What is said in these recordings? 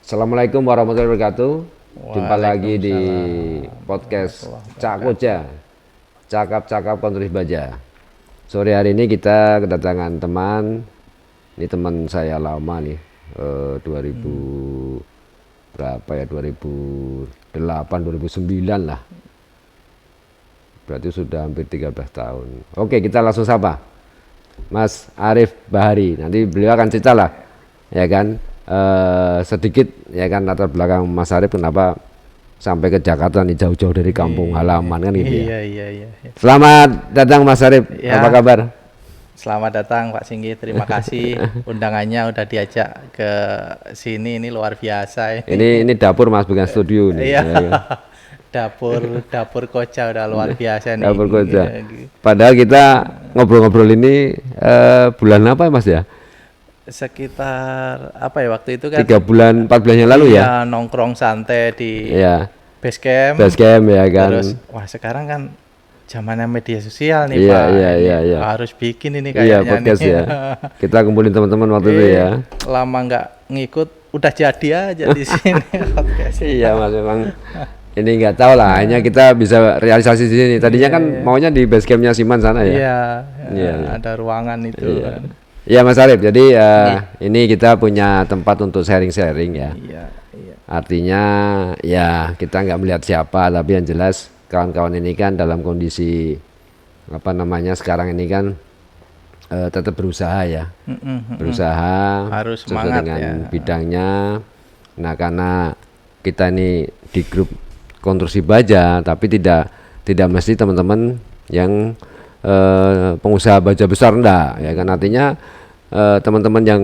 Assalamualaikum warahmatullahi wabarakatuh. Jumpa lagi di podcast Cak Koja, cakap-cakap kontrif baja. Sore hari ini kita kedatangan teman. Ini teman saya lama nih, 2000 berapa ya, 2008, 2009 lah. Berarti sudah hampir 13 tahun. Oke, kita langsung sapa Mas Arif Bahari. Nanti beliau akan cerita lah, ya kan, sedikit ya kan latar belakang Mas Arif kenapa sampai ke Jakarta nih, jauh-jauh dari kampung halaman kan gitu ya. Iya. Selamat datang Mas Arif, Ya. apa kabar? Selamat datang Pak Singgi, terima kasih undangannya udah diajak ke sini, ini luar biasa Ini dapur Mas, bukan studio nih. Iya. Ya, kan? dapur Koja udah luar biasa nih. Dapur Koja. Iya. Padahal kita ngobrol-ngobrol ini bulan apa ya Mas ya? Sekitar apa ya waktu itu kan 3 bulan, 4 bulan yang lalu ya? iya, nongkrong santai di Iya. base camp. Base camp ya kan. Terus wah sekarang kan zamannya media sosial nih Iya, Pak. iya. Harus bikin ini Iya, kayaknya podcast nih. ya. Kita kumpulin teman-teman waktu itu ya. Lama nggak ngikut, udah jadi aja di sini podcast. Iya Mas, memang ini nggak tahu lah, hanya kita bisa realisasi di sini. Tadinya kan maunya di base campnya Siman sana ya. Iya, Iya. ada ruangan itu. Iya. Kan. Iya Mas Arif, jadi ini kita punya tempat untuk sharing-sharing ya. Iya. Artinya ya kita nggak melihat siapa, tapi yang jelas kawan-kawan ini kan dalam kondisi apa namanya sekarang ini kan tetap berusaha ya. Berusaha Harus sesuai semangat dengan ya. bidangnya. Nah karena kita ini di grup konstruksi baja, tapi tidak mesti teman-teman yang pengusaha baja besar, enggak ya kan, artinya teman-teman yang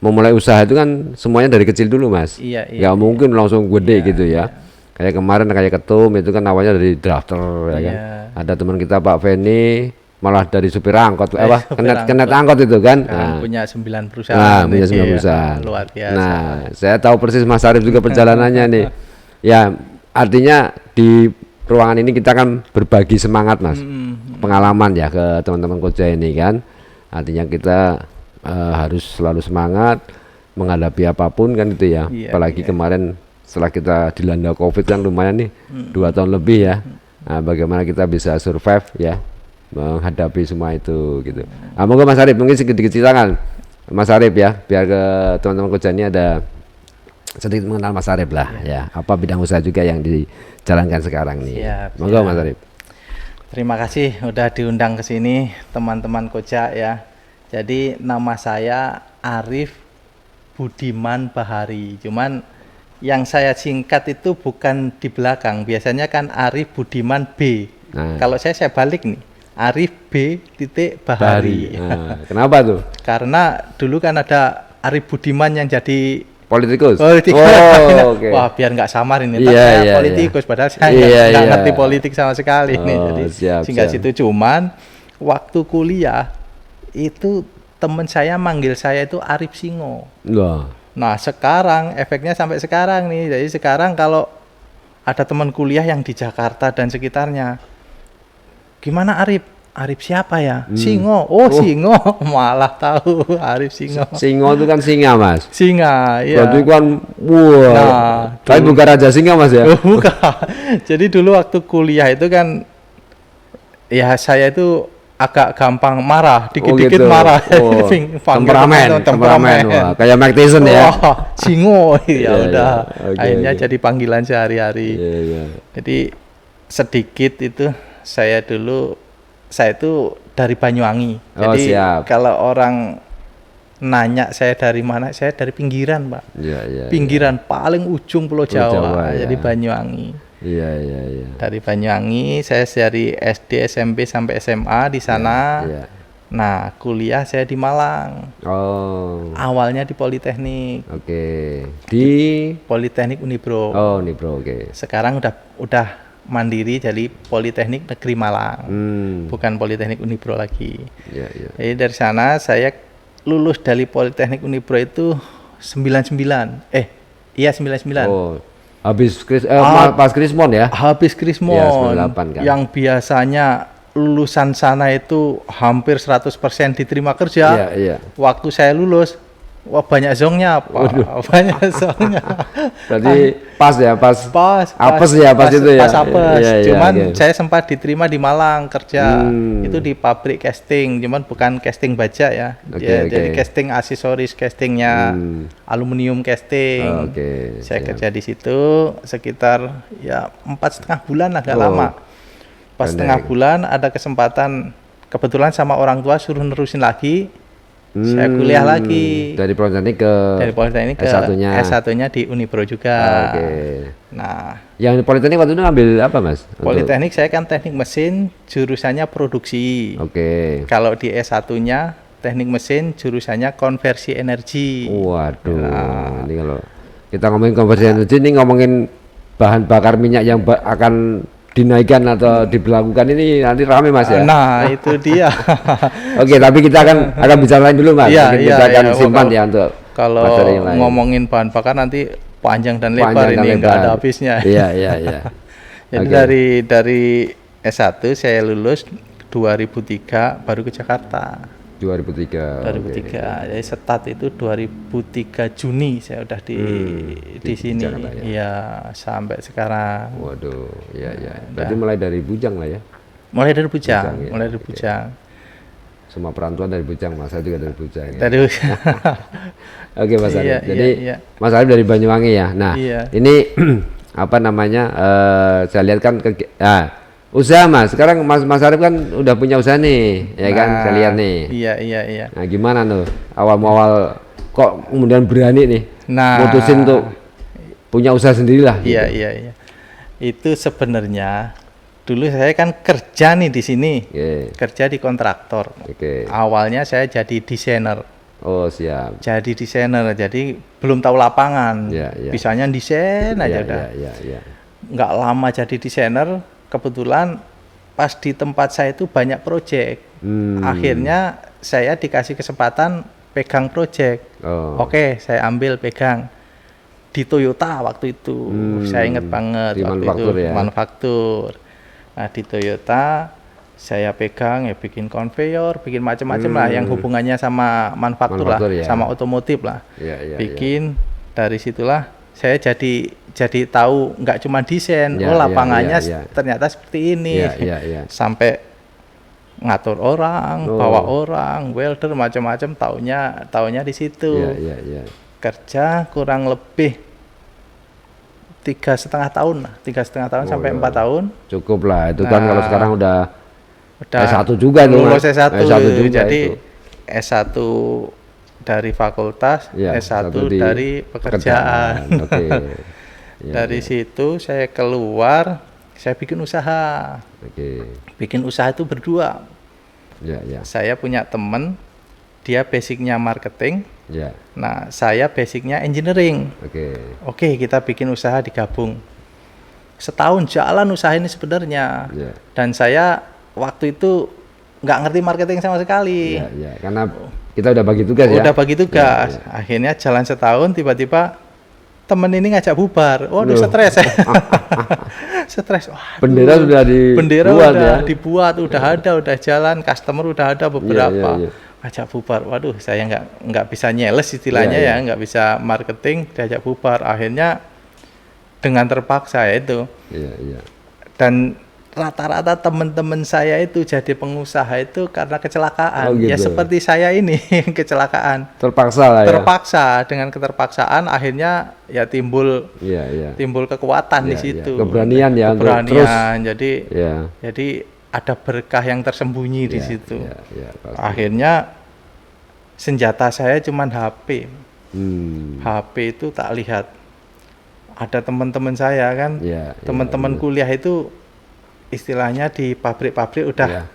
memulai usaha itu kan semuanya dari kecil dulu Mas. Iya. Nggak mungkin langsung gede gitu ya. Kayak kemarin kayak ketum itu kan awalnya dari drafter ya kan. Ada teman kita Pak Feni malah dari supir angkot, kenet angkot itu kan. Nah, punya 9 perusahaan. Punya 9 perusahaan. Luar biasa. Nah, saya tahu persis Mas Arif juga perjalanannya nih. Ya, artinya di ruangan ini kita kan berbagi semangat Mas. Pengalaman ya ke teman-teman Koja ini kan. Artinya kita harus selalu semangat menghadapi apapun kan itu ya. Apalagi kemarin setelah kita dilanda Covid kan lumayan nih 2 tahun lebih ya. Nah, bagaimana kita bisa survive ya menghadapi semua itu gitu. Monggo Mas Arif mungkin sedikit ceritakan Mas Arif ya, biar ke teman-teman Koja ini ada sedikit mengenal Mas Arif lah ya. Apa bidang usaha juga yang dijalankan sekarang nih. Monggo Mas Arif. Terima kasih udah diundang ke sini teman-teman Koja ya. Jadi nama saya Arif Budiman Bahari. Cuman yang saya singkat itu bukan di belakang. Biasanya kan Arif Budiman B. Nah. Kalau saya balik nih. Arif B. Bahari. Nah, kenapa tuh? Karena dulu kan ada Arif Budiman yang jadi Politikus. Oh, okay. Wah, biar nggak samar ini. Iya, Politikus, padahal saya nggak ngerti politik sama sekali nih. Jadi singkat situ, cuman waktu kuliah itu temen saya manggil saya itu Arif Singo. Nah sekarang efeknya sampai sekarang nih. Jadi sekarang kalau ada teman kuliah yang di Jakarta dan sekitarnya, gimana Arif? Arif siapa ya? Singo. Singo. Malah tahu Arif Singo. Singo itu kan singa Mas. Singa, iya. Berarti kan wah. Nah, tapi bukan raja singa Mas ya? Bukan. Jadi dulu waktu kuliah itu kan ya saya itu agak gampang marah, dikit-dikit marah. Temperamen. Wah, kayak Mike Tyson ya. Singo. Ya udah. Akhirnya jadi panggilan sehari-hari. Jadi sedikit itu saya itu dari Banyuwangi. Jadi kalau orang nanya saya dari mana, saya dari pinggiran Pak. Pinggiran paling ujung Pulau Jawa. Jadi Banyuwangi. Iya. Dari Banyuwangi, saya dari SD, SMP sampai SMA di sana. Nah, kuliah saya di Malang. Awalnya di Politeknik. Di Politeknik Unibro. Unibro, Sekarang udah mandiri jadi Politeknik Negeri Malang. Bukan Politeknik Unibro lagi. Jadi dari sana saya lulus dari Politeknik Unibro itu 99. 99. Habis pas Krismon ya? Habis Krismon. Ya, 98 kan. Yang biasanya lulusan sana itu hampir 100% diterima kerja. Iya. Waktu saya lulus Wah, banyak zongnya apa? Banyak zongnya. Berarti pas ya, pas apes itu ya. Pas apes. Cuman saya sempat diterima di Malang kerja. Itu di pabrik casting, cuman bukan casting baja ya. Jadi casting aksesoris, castingnya aluminium casting. Saya kerja di situ sekitar ya 4,5 bulan, agak lama. Pas setengah bulan ada kesempatan, kebetulan sama orang tua suruh nerusin lagi. Saya kuliah lagi dari Politeknik ke S1-nya di Unipro juga. Nah, yang Politeknik waktu itu ngambil apa, Mas? Politeknik saya kan teknik mesin, jurusannya produksi. Kalau di S1-nya teknik mesin, jurusannya konversi energi. Waduh, ini kalau kita ngomongin konversi energi, ini ngomongin bahan bakar minyak yang akan dinaikkan atau diberlakukan ini nanti rame, Mas ya. Nah, itu dia. Tapi kita akan bicara lain dulu, Mas. Kita akan simpan ya untuk kalau ngomongin bahan bakar nanti panjang dan lebar ini enggak ada habisnya. Iya. Jadi dari S1 saya lulus 2003 baru ke Jakarta. 2003. Jadi start itu 2003 Juni saya udah di sini. Iya, sampai sekarang. Waduh, iya. Berarti mulai dari Bujang lah ya. Mulai dari Bujang. Semua perantauan dari Bujang, Mas. Saya juga dari Bujang. Ya? Dari Bujang. Oke, Mas Arif. Jadi Mas Arif dari Banyuwangi ya. Nah, ini apa namanya? Saya lihat kan usaha, Mas. Sekarang Mas Arif kan udah punya usaha nih, ya kan? Saya lihat nih. Iya. Nah, gimana tuh awal kok kemudian berani nih mutusin untuk punya usaha sendiri lah? Iya. Itu sebenarnya dulu saya kan kerja nih di sini. Kerja di kontraktor. Awalnya saya jadi desainer. Oh, siap. Jadi desainer, jadi belum tahu lapangan. Bisanya desain aja udah. Nggak lama jadi desainer. Kebetulan pas di tempat saya itu banyak proyek. Akhirnya saya dikasih kesempatan pegang proyek. Oke, saya ambil pegang di Toyota waktu itu. Saya ingat banget di waktu manufaktur itu ya? Manufaktur. Nah, di Toyota saya pegang ya, bikin konveyor, bikin macam-macam lah yang hubungannya sama manufaktur lah, sama otomotif lah. Bikin dari situlah saya jadi tahu nggak cuma desain, lapangannya ternyata seperti ini. Sampai ngatur orang, bawa orang, welder macam-macam, taunya di situ. Kerja kurang lebih 3,5 tahun sampai 4 tahun. Cukup lah itu kan. Kalau sekarang udah S1 juga lulus S1 juga jadi itu. S1 dari fakultas, S1 dari pekerjaan. Dari situ saya keluar, saya bikin usaha. Bikin usaha itu berdua. Saya punya teman, dia basicnya marketing. Nah, saya basicnya engineering. Oke, kita bikin usaha digabung. Setahun jalan usaha ini sebenarnya. Dan saya waktu itu nggak ngerti marketing sama sekali. Karena kita udah bagi tugas ya. Udah bagi tugas. Akhirnya jalan setahun, tiba-tiba temen ini ngajak bubar. Waduh, stres. Stres. Bendera sudah dibuat, udah jalan, customer udah ada beberapa. Ngajak bubar. Waduh, saya nggak bisa nyeles istilahnya ya, nggak bisa marketing, diajak bubar. Akhirnya dengan terpaksa ya itu. Dan rata-rata teman-teman saya itu jadi pengusaha itu karena kecelakaan. Ya seperti saya ini kecelakaan. Terpaksa lah ya. Terpaksa, dengan keterpaksaan akhirnya ya timbul kekuatan di situ. Keberanian ya. Keberanian. Jadi ada berkah yang tersembunyi di situ. Akhirnya senjata saya cuma HP. HP itu tak lihat. Ada teman-teman saya kan, teman-teman kuliah itu istilahnya di pabrik-pabrik udah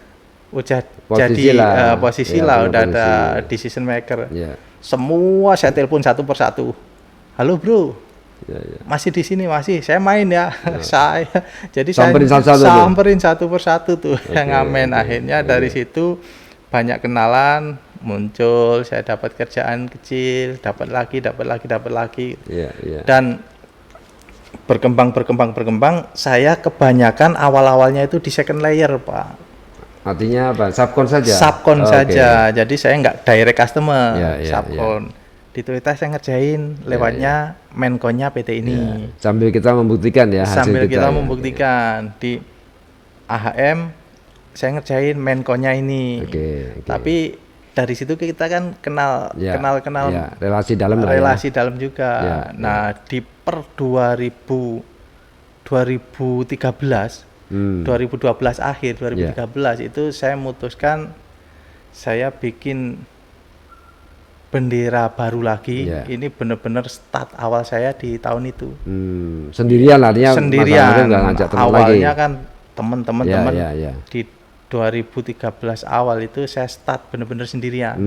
jadi posisi lah, udah ada decision maker. Semua saya telepon satu persatu. Halo bro, masih di sini, masih saya main ya. Saya samperin satu persatu tuh yang ngamen. Akhirnya dari situ banyak kenalan muncul, saya dapat kerjaan kecil, dapat lagi. Dan berkembang, saya kebanyakan awal-awalnya itu di second layer, Pak. Artinya apa? Subkon saja? Subkon saja, jadi saya nggak direct customer, subkon. Di Toyota saya ngerjain lewatnya Menko-nya PT ini. Sambil kita membuktikan ya hasil sambil kita ya. membuktikan di AHM saya ngerjain Menko-nya ini. Tapi dari situ kita kan kenal relasi dalam dalam juga. Nah, di per 2013 2012 akhir 2013 itu saya memutuskan saya bikin bendera baru lagi. Ini benar-benar start awal saya di tahun itu. Sendirian artinya. Sendirian. Awalnya kan teman-teman di 2013 awal itu saya start benar-benar sendirian.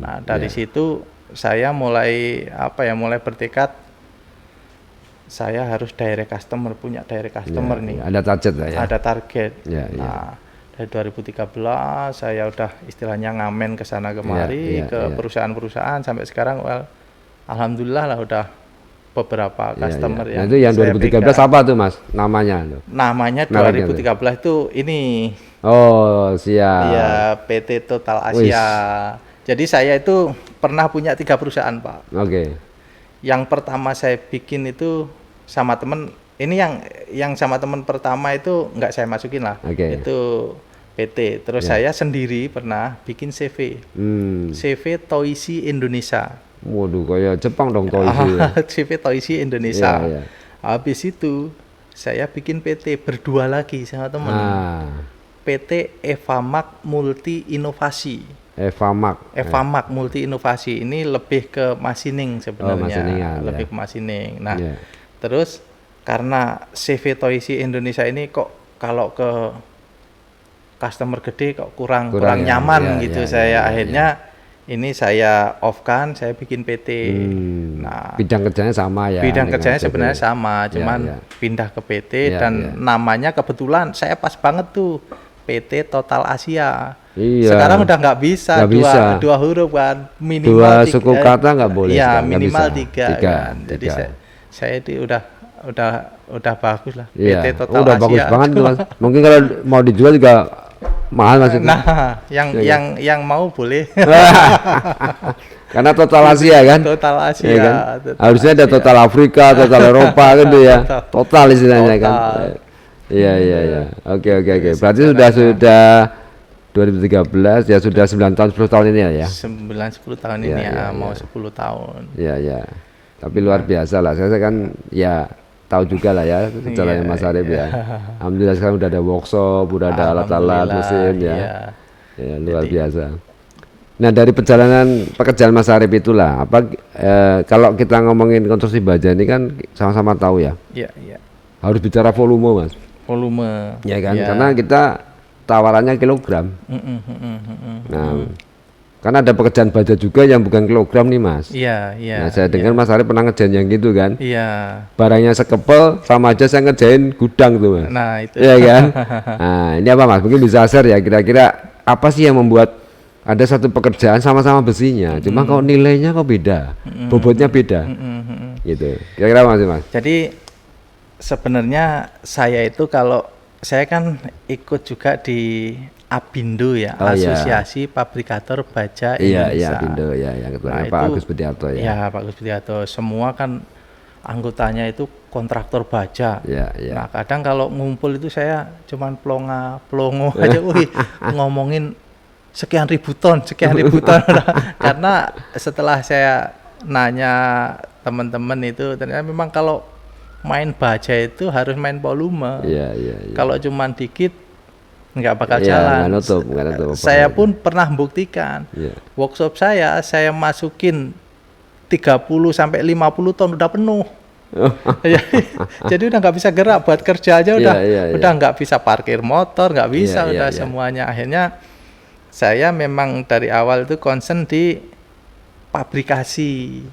Nah, dari situ saya mulai bertekad saya harus direct customer, punya direct customer nih. Ada target lah ya. Ada target. Nah, dari 2013 saya udah istilahnya ngamen ke sana kemari ke perusahaan-perusahaan sampai sekarang alhamdulillah lah udah beberapa customer yang. Nah, itu yang 2013 apa tuh Mas namanya? Namanya 2013 itu ini. Oh, siap. Iya, PT Total Asia. Jadi saya itu pernah punya 3 perusahaan, Pak. Yang pertama saya bikin itu sama temen. Ini yang sama teman pertama itu nggak saya masukin lah, itu PT. Terus saya sendiri pernah bikin CV, CV Toisi Indonesia. Waduh, kayak Jepang dong Toisi. CV Toisi Indonesia. Habis itu saya bikin PT berdua lagi sama teman. PT Evamak Multi Inovasi. Evamak Multi Inovasi ini lebih ke machining sebenarnya, lebih ke machining. Nah, terus karena CV Toisi Indonesia ini kok kalau ke customer gede kok kurang nyaman gitu, akhirnya ini saya off-kan, saya bikin PT. Nah, bidang kerjanya sama ya. Bidang kerjanya sebenarnya sama, cuman pindah ke PT dan namanya kebetulan saya pas banget tuh, PT Total Asia. Sekarang udah nggak bisa, dua huruf kan, minimal 2 suku kata nggak boleh. Minimal 3 kan. Jadi saya itu udah bagus lah. PT Total udah Asia. Bagus banget tuh Mas. Mungkin kalau mau dijual juga mahal Mas. Nah, yang mau boleh. Karena Total Asia kan. Total Asia. Kan? Harusnya ada Total Afrika, Total Eropa gitu ya. Total istilahnya kan. Iya. Oke. Berarti sudah 2013 ya, sudah 9 tahun 10 tahun ini ya. 9-10 tahun ini mau 10 tahun. Iya. Tapi luar biasa lah. Saya kan tahu juga lah ya sejarahnya Mas Arif ya. Alhamdulillah sekarang udah ada workshop, udah ada alat-alat mesin ya. Luar biasa. Nah, dari pekerjaan Mas Arif itulah kalau kita ngomongin konstruksi baja ini kan sama-sama tahu ya. Iya. Harus bicara volume Mas. Volume. Ya kan, karena kita tawarannya kilogram. Nah, karena ada pekerjaan baja juga yang bukan kilogram nih Mas. Iya. Nah, saya dengar Mas Arif pernah ngerjain yang gitu kan. Iya. Barangnya sekepel sama aja saya ngerjain gudang tuh Mas. Nah, itu. Iya kan. Nah, ini apa Mas? Mungkin bisa share ya kira-kira apa sih yang membuat ada satu pekerjaan sama-sama besinya, cuma kok nilainya kok beda, bobotnya beda, gitu. Kira-kira apa sih Mas? Jadi sebenarnya saya itu kalau saya kan ikut juga di Apindo ya, Asosiasi Pabrikator Baja Indonesia. Iya, Apindo ya, yang ketua Pak Agus Budiarto ya. Iya, Pak Agus Budiarto. Semua kan anggotanya itu kontraktor baja. Nah, kadang kalau ngumpul itu saya cuman plongo aja, ngomongin sekian ribu ton. Karena setelah saya nanya teman-teman itu, ternyata memang kalau main baja itu harus main volume. Kalau cuman dikit nggak bakal jalan. Nggak nutup, saya pun pernah membuktikan. Workshop saya masukin 30 sampai 50 ton udah penuh. Jadi udah nggak bisa gerak buat kerja aja, udah nggak bisa parkir motor, nggak bisa, semuanya. Akhirnya saya memang dari awal itu concern di pabrikasi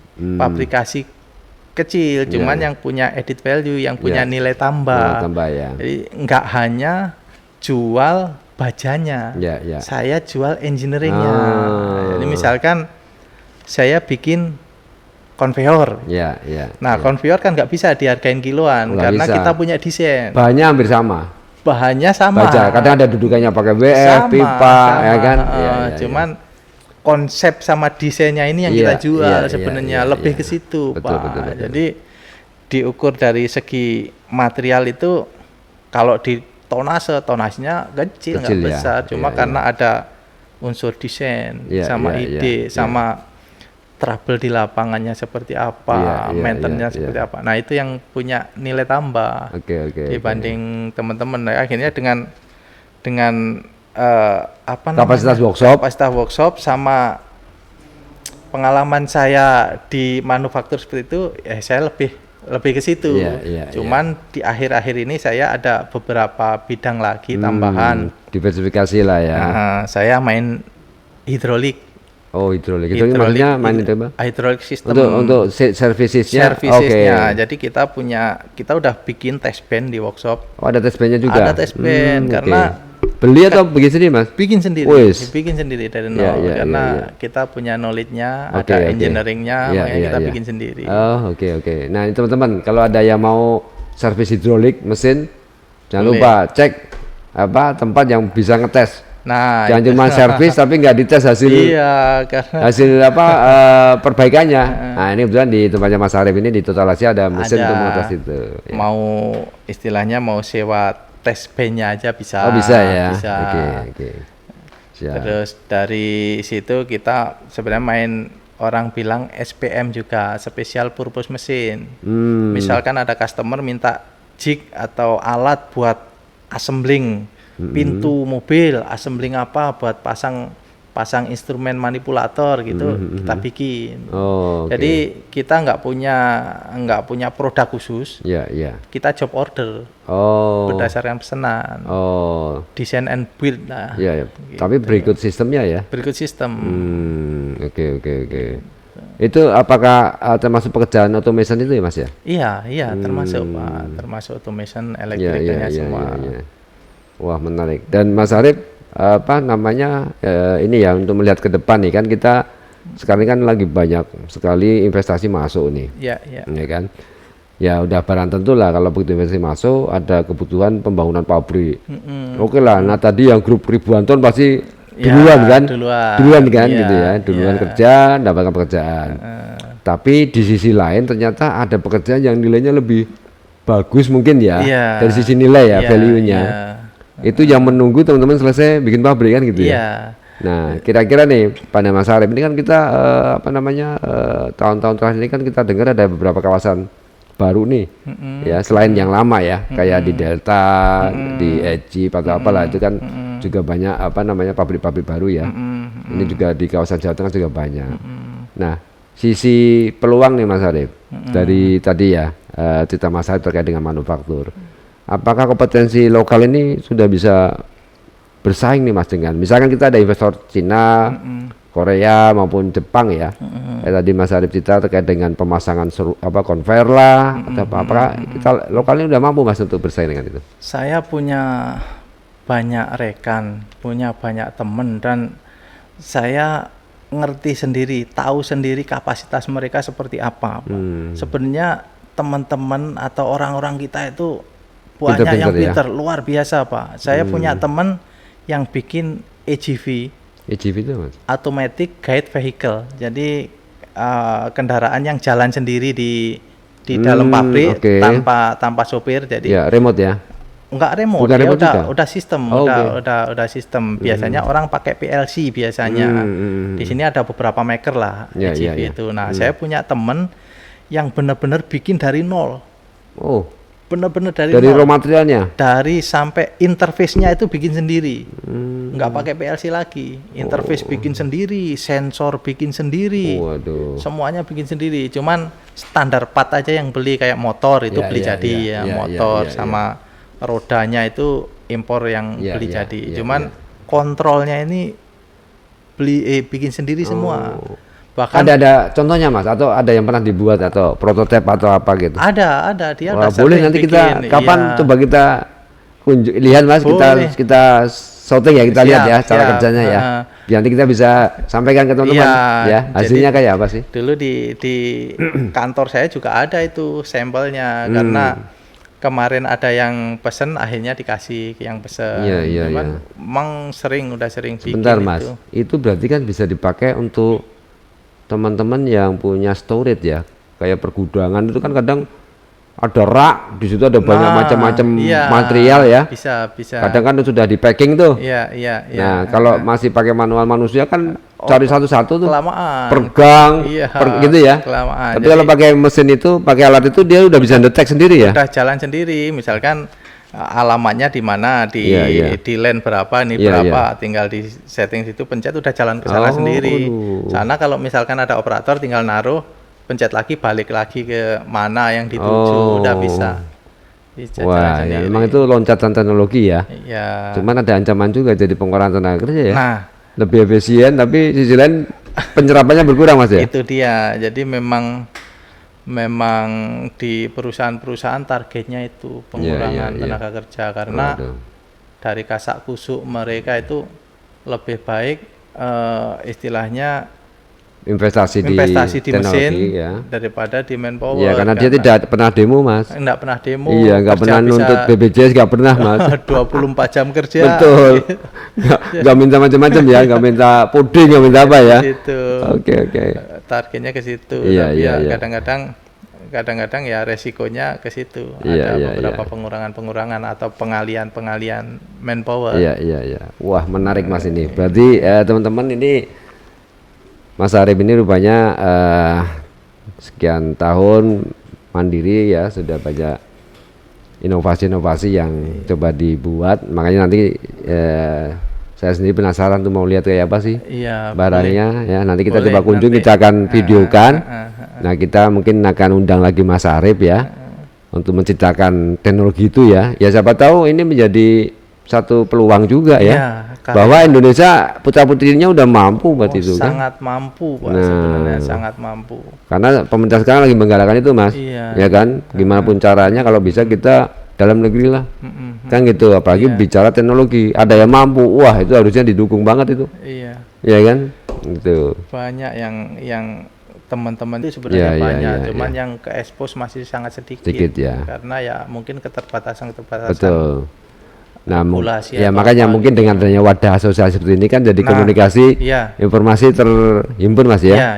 kecil, cuman yang punya added value, yang punya nilai tambah. Jadi nggak hanya jual bajanya, saya jual engineeringnya. Jadi misalkan saya bikin konveyor, nah konveyor kan nggak bisa dihargain kiloan karena kita punya desain. Bahannya hampir sama. Bahannya sama. Baja, kadang ada dudukannya pakai WF, pipa, ya kan. Cuman konsep sama desainnya ini yang kita jual sebenarnya lebih ke situ, Pak. Betul. Jadi diukur dari segi material itu kalau di tonasenya kecil nggak besar, cuma karena ada unsur desain sama ide sama trouble di lapangannya seperti apa, maintenance seperti apa. Nah, itu yang punya nilai tambah dibanding teman-teman. Nah, akhirnya dengan kapasitas workshop sama pengalaman saya di manufaktur seperti itu, saya lebih ke situ. Cuman di akhir-akhir ini saya ada beberapa bidang lagi tambahan. Diversifikasi lah ya. Saya main hidrolik. Oh, hidrolik. Itu maksudnya main itu apa? Hidrolik system. Untuk servisisnya. Jadi kita udah bikin test band di workshop. Oh, ada test bandnya juga. Ada test band karena beli atau bikin sendiri, Mas? Bikin sendiri. Bikin sendiri dari nol. Karena kita punya knowledge-nya, ada engineering-nya, makanya kita bikin sendiri. Oh, oke. Nah, teman-teman, kalau ada yang mau servis hidrolik mesin, jangan lupa cek tempat yang bisa ngetes. Nah, jangan cuma servis tapi nggak dites hasil perbaikannya. Nah, ini kebetulan di tempatnya Mas Arif ini di Total Asia ada mesin untuk mengetes itu. Mau istilahnya mau sewa tes bandnya aja bisa. Oh, bisa ya. Bisa. Oke. Terus dari situ kita sebenarnya main, orang bilang SPM juga, special purpose machine. Misalkan ada customer minta jig atau alat buat assembling pintu mobil, assembling apa buat pasang instrumen manipulator gitu, kita bikin. Jadi kita nggak punya produk khusus. Kita job order. Berdasarkan pesanan. Design and build lah. Gitu. Tapi berikut sistemnya ya. Berikut sistem. Oke. Itu apakah termasuk pekerjaan automation itu ya, Mas ya? Iya, termasuk Pak. Termasuk automation elektriknya semua. Wah, menarik. Dan Mas Arif ini ya, untuk melihat ke depan nih kan, kita sekarang kan lagi banyak sekali investasi masuk nih. Iya kan. Ya udah barang tentu lah kalau begitu investasi masuk, ada kebutuhan pembangunan pabrik. Oke lah. Nah, tadi yang grup ribuan ton pasti duluan kan gitu ya, kerja, dapatkan pekerjaan. Tapi di sisi lain ternyata ada pekerjaan yang nilainya lebih bagus mungkin ya, dari sisi nilai ya, value-nya. Itu yang menunggu teman-teman selesai bikin pabrik kan gitu ya. Nah, kira-kira nih pada Mas Arif ini kan kita tahun-tahun terakhir ini kan kita dengar ada beberapa kawasan baru nih, ya selain yang lama ya, kayak di Delta, di Egypt atau apalah itu kan juga banyak pabrik-pabrik baru ya. Ini juga di kawasan Jawa Tengah juga banyak. Nah, sisi peluang nih Mas Arif dari tadi ya, cerita Mas Arif terkait dengan manufaktur. Apakah kompetensi lokal ini sudah bisa bersaing nih Mas dengan misalkan kita ada investor Cina, Korea maupun Jepang ya. Tadi Mas Arif cerita terkait dengan pemasangan konver lah atau apakah kita lokalnya udah mampu Mas untuk bersaing dengan itu? Saya punya banyak rekan, punya banyak teman, dan saya ngerti sendiri, tahu sendiri kapasitas mereka seperti apa. Sebenarnya teman-teman atau orang-orang kita itu banyak yang pintar, luar biasa Pak. Saya punya teman yang bikin AGV itu Mas? Automatic Guide Vehicle. Jadi kendaraan yang jalan sendiri di dalam pabrik tanpa sopir. Jadi remote ya? Enggak remote, bukan remote udah sistem, udah sistem. Biasanya orang pakai PLC biasanya. Di sini ada beberapa maker lah AGV itu. Nah, saya punya teman yang benar-benar bikin dari nol. Benar-benar dari raw materialnya, dari sampai interface-nya itu bikin sendiri, nggak pakai PLC lagi, interface bikin sendiri, sensor bikin sendiri, semuanya bikin sendiri. Cuman standar part aja yang beli, kayak motor itu beli jadi motor sama rodanya itu impor yang beli jadi. Cuman kontrolnya ini bikin sendiri semua. Bahkan ada contohnya Mas, atau ada yang pernah dibuat atau prototipe atau apa gitu? Ada dia. Boleh nanti kita kapan coba kita lihat Mas, kita shooting ya, kita lihat ya cara kerjanya ya. Biar nanti kita bisa sampaikan ke teman-teman ya hasilnya kayak apa sih? Dulu di kantor saya juga ada itu sampelnya, karena kemarin ada yang pesen, akhirnya dikasih yang pesen. Iya. Memang udah sering bikin. Sebentar Mas, itu berarti kan bisa dipakai untuk teman-teman yang punya storage ya, kayak pergudangan itu kan kadang ada rak, di situ ada banyak macam-macam material ya. Bisa. Kadang kan sudah di packing tuh. Iya. Nah, kalau masih pakai manual manusia kan cari satu-satu tuh. Kelamaan. Pergang, gitu ya. Kelamaan. Tapi kalau pakai mesin itu, pakai alat itu dia udah bisa detek sendiri ya. Udah jalan sendiri, misalkan alamatnya di mana, di LAN berapa, berapa, tinggal di setting situ, pencet udah jalan ke sana sendiri. Sana kalau misalkan ada operator tinggal naruh, pencet lagi, balik lagi ke mana yang dituju, udah bisa. Wah, ya, memang itu loncatan teknologi ya. Iya. Cuman ada ancaman juga jadi pengurangan tenaga kerja ya. Nah, lebih efisien tapi sisi lain penyerapannya berkurang Mas ya. Itu dia. Jadi memang di perusahaan-perusahaan targetnya itu pengurangan tenaga kerja, karena dari kasak kusuk mereka itu lebih baik istilahnya investasi di mesin daripada di manpower. Iya, karena dia tidak pernah demo Mas. Enggak pernah demo. Iya, enggak pernah nuntut BPJS, enggak pernah Mas. 24 jam kerja. Betul. Enggak minta macam-macam ya, enggak minta puding, enggak minta apa ya. Oke. Targetnya ke situ. Iya. Kadang-kadang ya resikonya ke situ. Ada beberapa pengurangan atau pengalian manpower. Iya. Wah, menarik Mas ini. Berarti teman-teman ini Mas Arif ini rupanya sekian tahun mandiri ya, sudah banyak inovasi-inovasi yang coba dibuat. Makanya nanti saya sendiri penasaran tuh mau lihat kayak apa sih barangnya ya. Nanti kita coba kunjung, kita akan videokan. Nah, kita mungkin akan undang lagi Mas Arif ya untuk menceritakan teknologi itu ya. Ya siapa tahu ini menjadi satu peluang juga ya, bahwa Indonesia putra-putrinya udah mampu buat itu kan. Sangat mampu Pak, sebenarnya sangat mampu. Karena pemerintah sekarang lagi menggalakkan itu Mas, ya kan. Gimana pun caranya kalau bisa kita dalam negeri lah, kan gitu. Apalagi bicara teknologi, ada yang mampu, wah itu harusnya didukung banget itu. Iya kan, gitu. Banyak yang teman-teman itu sebenarnya banyak, cuman yang ke expose masih sangat sedikit ya. Karena ya mungkin keterbatasan. Betul. Nah, makanya mungkin dengan adanya wadah asosiasi seperti ini kan jadi komunikasi, informasi terhimpun Mas ya.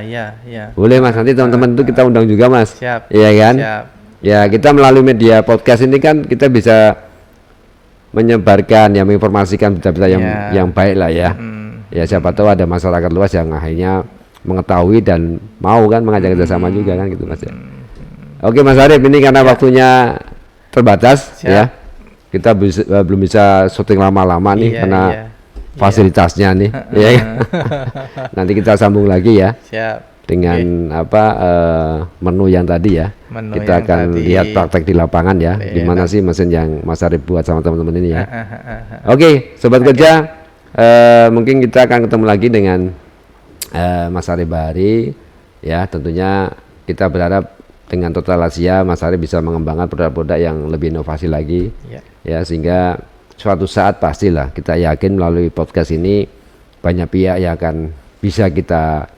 Boleh Mas, nanti teman-teman itu kita undang juga Mas. Iya kan? Ya, kita melalui media podcast ini kan kita bisa menyebarkan ya, menginformasikan berita-berita yang baik lah ya. Ya siapa tahu ada masyarakat luas yang akhirnya mengetahui dan mau kan mengajak kerjasama juga kan gitu Mas ya. Oke Mas Arif, ini karena waktunya terbatas ya. Kita belum bisa syuting lama-lama nih karena fasilitasnya nih ya. Nanti kita sambung lagi ya. Dengan menu yang tadi ya. Kita akan lihat praktek di lapangan ya. Gimana sih mesin yang Mas Arif buat sama teman-teman ini ya. Oke, sobat kerja, mungkin kita akan ketemu lagi dengan Mas Arif Bahari ya. Tentunya kita berharap dengan Total Asia Mas Arif bisa mengembangkan produk-produk yang lebih inovasi lagi ya, sehingga suatu saat pastilah kita yakin melalui podcast ini banyak pihak yang akan bisa kita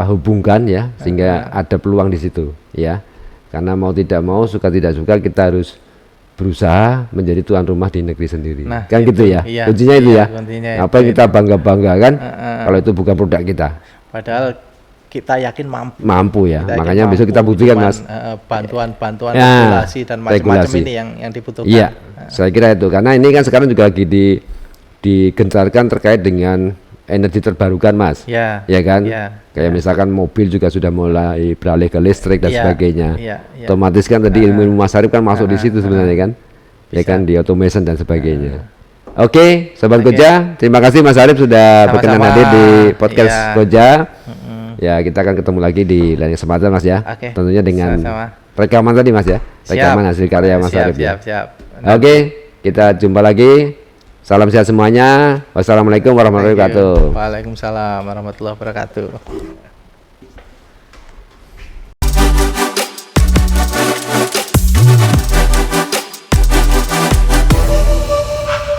hubungkan ya, sehingga ada peluang di situ ya. Karena mau tidak mau, suka tidak suka, kita harus berusaha menjadi tuan rumah di negeri sendiri. Kan gitu ya. Kuncinya itu ya. Apa yang kita bangga-banggakan kalau itu bukan produk kita. Padahal kita yakin mampu ya. Makanya besok kita buktikan Mas. Bantuan regulasi dan macam-macam ini yang dibutuhkan. Iya, saya kira itu. Karena ini kan sekarang juga lagi digencarkan terkait dengan energi terbarukan Mas. Ya kan. Kayak misalkan mobil juga sudah mulai beralih ke listrik dan sebagainya. Otomatis kan tadi ilmu Mas Arif kan masuk di situ sebenarnya kan. Ya kan, di automation dan sebagainya. Oke, sobat Koja, terima kasih Mas Arif sudah berkenan hadir di podcast Koja. Ya, kita akan ketemu lagi di lain kesempatan Mas ya. Tentunya dengan rekaman tadi Mas ya. Rekaman hasil karya Mas Arif. Siap. Oke, kita jumpa lagi. Salam sehat semuanya. Wassalamualaikum warahmatullahi wabarakatuh. Waalaikumsalam warahmatullahi wabarakatuh.